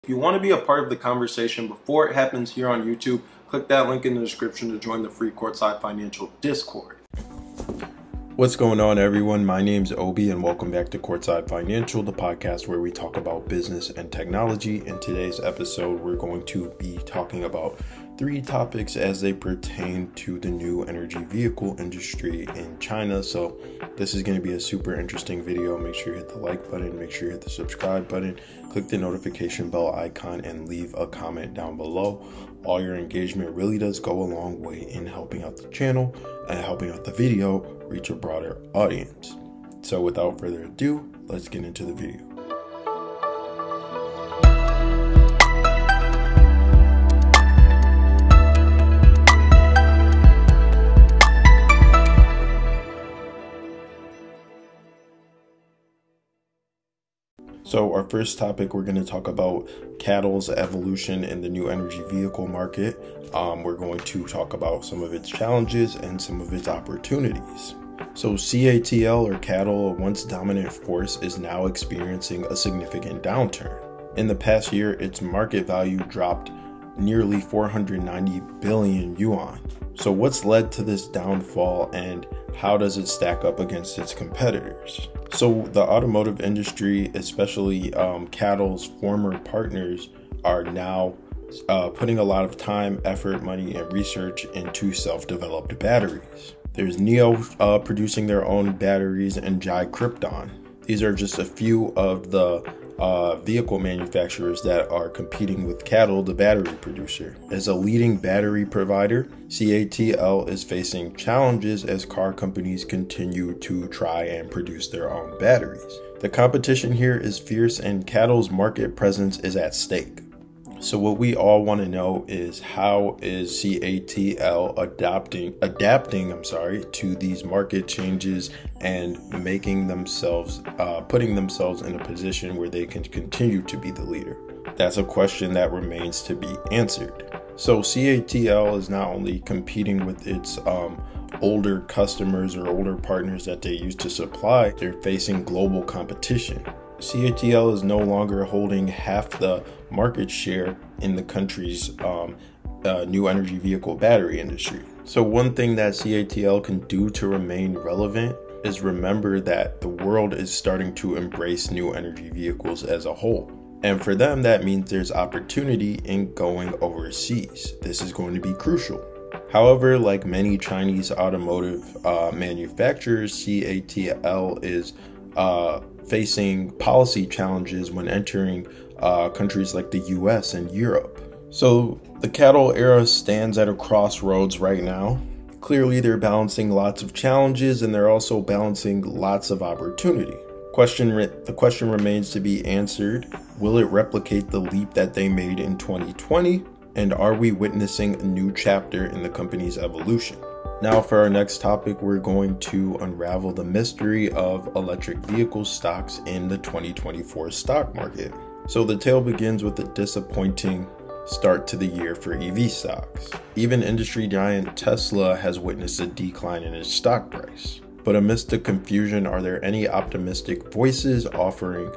If you want to be a part of the conversation before it happens here on YouTube, click that link in the description to join the free Courtside Financial Discord. What's going on, everyone? My name's Obi and welcome back to Courtside Financial, the podcast where we talk about business and technology. In today's episode, we're going to be talking about 3 topics as they pertain to the new energy vehicle industry in China. So this is going to be a super interesting video. Make sure you hit the like button, make sure you hit the subscribe button, click the notification bell icon, and leave a comment down below. All your engagement really does go a long way in helping out the channel and helping out the video reach a broader audience. So without further ado, let's get into the video. So our first topic, we're going to talk about CATL's evolution in the new energy vehicle market. We're going to talk about some of its challenges and some of its opportunities. So CATL, or CATL, a once dominant force, is now experiencing a significant downturn. In the past year, its market value dropped nearly 490 billion yuan. So what's led to this downfall and how does it stack up against its competitors? So the automotive industry, especially CATL's former partners, are now putting a lot of time, effort, money, and research into self-developed batteries. There's NIO producing their own batteries and Krypton. These are just a few of the vehicle manufacturers that are competing with CATL, the battery producer. As a leading battery provider, CATL is facing challenges as car companies continue to try and produce their own batteries. The competition here is fierce and CATL's market presence is at stake. So what we all want to know is, how is CATL adapting to these market changes and making themselves, putting themselves in a position where they can continue to be the leader? That's a question that remains to be answered. So CATL is not only competing with its older customers or older partners that they used to supply, they're facing global competition. CATL is no longer holding half the market share in the country's new energy vehicle battery industry. So one thing that CATL can do to remain relevant is remember that the world is starting to embrace new energy vehicles as a whole. And for them, that means there's opportunity in going overseas. This is going to be crucial. However, like many Chinese automotive manufacturers, CATL is facing policy challenges when entering countries like the US and Europe. So the CATL era stands at a crossroads right now. Clearly, they're balancing lots of challenges and they're also balancing lots of opportunity. The question remains to be answered. Will it replicate the leap that they made in 2020? And are we witnessing a new chapter in the company's evolution? Now for our next topic, we're going to unravel the mystery of electric vehicle stocks in the 2024 stock market. So the tale begins with a disappointing start to the year for EV stocks. Even industry giant Tesla has witnessed a decline in its stock price. But amidst the confusion, are there any optimistic voices offering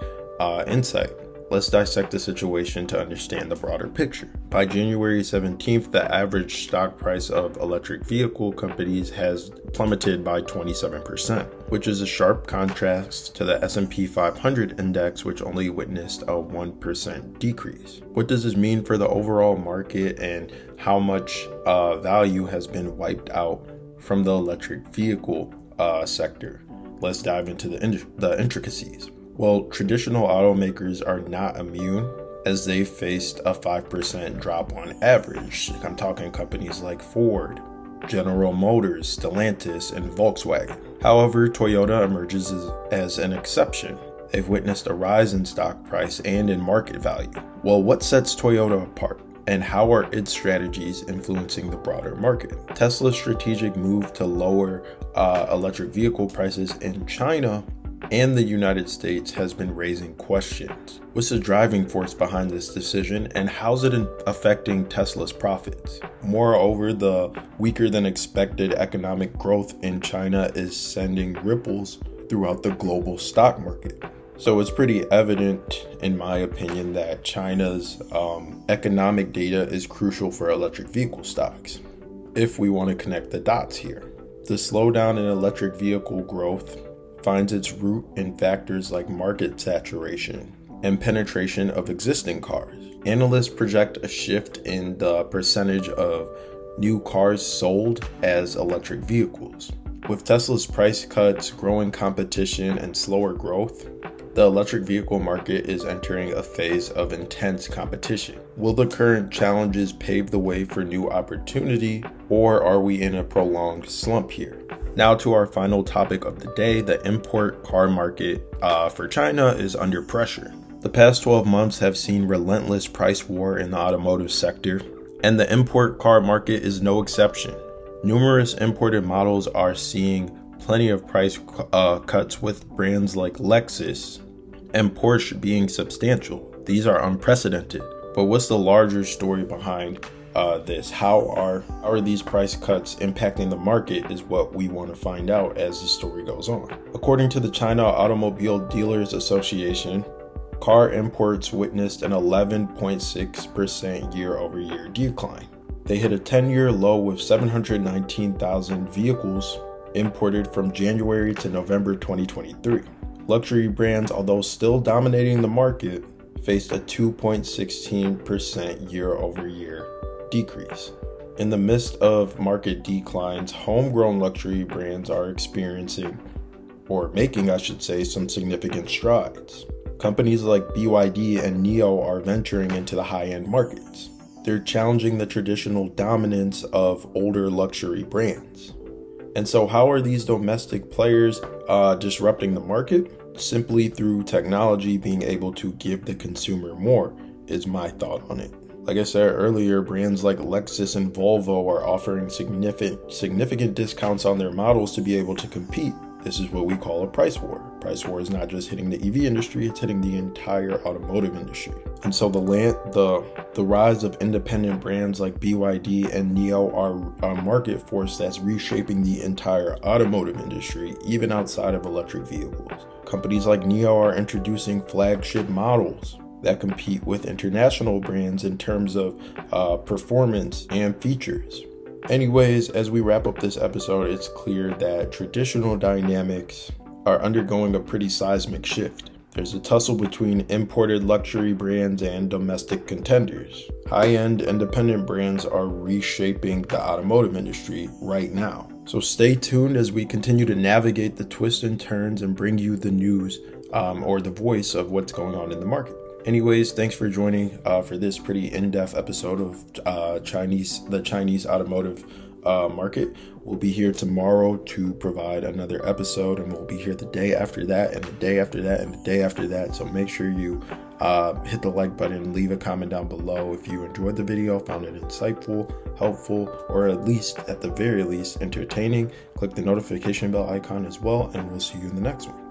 insight? Let's dissect the situation to understand the broader picture. By January 17th, the average stock price of electric vehicle companies has plummeted by 27%, which is a sharp contrast to the S&P 500 index, which only witnessed a 1% decrease. What does this mean for the overall market and how much value has been wiped out from the electric vehicle sector? Let's dive into the intricacies. Well, traditional automakers are not immune, as they faced a 5% drop on average. I'm talking companies like Ford, General Motors, Stellantis, and Volkswagen. However, Toyota emerges as an exception. They've witnessed a rise in stock price and in market value. Well, what sets Toyota apart? And how are its strategies influencing the broader market? Tesla's strategic move to lower electric vehicle prices in China and the United States has been raising questions. What's the driving force behind this decision, and how's it affecting Tesla's profits? Moreover, the weaker than expected economic growth in China is sending ripples throughout the global stock market. So it's pretty evident, in my opinion, that China's economic data is crucial for electric vehicle stocks. If we want to connect the dots here, the slowdown in electric vehicle growth finds its root in factors like market saturation and penetration of existing cars. Analysts project a shift in the percentage of new cars sold as electric vehicles. With Tesla's price cuts, growing competition, and slower growth, the electric vehicle market is entering a phase of intense competition. Will the current challenges pave the way for new opportunity, or are we in a prolonged slump here? Now to our final topic of the day, the import car market for China is under pressure. The past 12 months have seen relentless price war in the automotive sector, and the import car market is no exception. Numerous imported models are seeing plenty of price cuts, with brands like Lexus and Porsche being substantial. These are unprecedented. But what's the larger story behind this? How are these price cuts impacting the market is what we want to find out as the story goes on. According to the China Automobile Dealers Association, car imports witnessed an 11.6% year-over-year decline. They hit a 10-year low with 719,000 vehicles imported from January to November 2023. Luxury brands, although still dominating the market, faced a 2.16% year-over-year decrease. In the midst of market declines, homegrown luxury brands are experiencing, or making, I should say, some significant strides. Companies like BYD and NIO are venturing into the high-end markets. They're challenging the traditional dominance of older luxury brands. And so how are these domestic players disrupting the market? Simply through technology being able to give the consumer more is my thought on it. Like I said earlier, brands like Lexus and Volvo are offering significant discounts on their models to be able to compete. This is what we call a price war. Price war is not just hitting the EV industry, it's hitting the entire automotive industry. And so the rise of independent brands like BYD and NIO are a market force that's reshaping the entire automotive industry, even outside of electric vehicles. Companies like NIO are introducing flagship models that compete with international brands in terms of performance and features. Anyways, as we wrap up this episode, it's clear that traditional dynamics are undergoing a pretty seismic shift. There's a tussle between imported luxury brands and domestic contenders. High-end independent brands are reshaping the automotive industry right now. So stay tuned as we continue to navigate the twists and turns and bring you the news or the voice of what's going on in the market. Anyways, thanks for joining for this pretty in-depth episode of the Chinese automotive market. We'll be here tomorrow to provide another episode, and we'll be here the day after that, and the day after that, and the day after that. So make sure you hit the like button, leave a comment down below if you enjoyed the video, found it insightful, helpful, or at the very least entertaining. Click the notification bell icon as well, and we'll see you in the next one.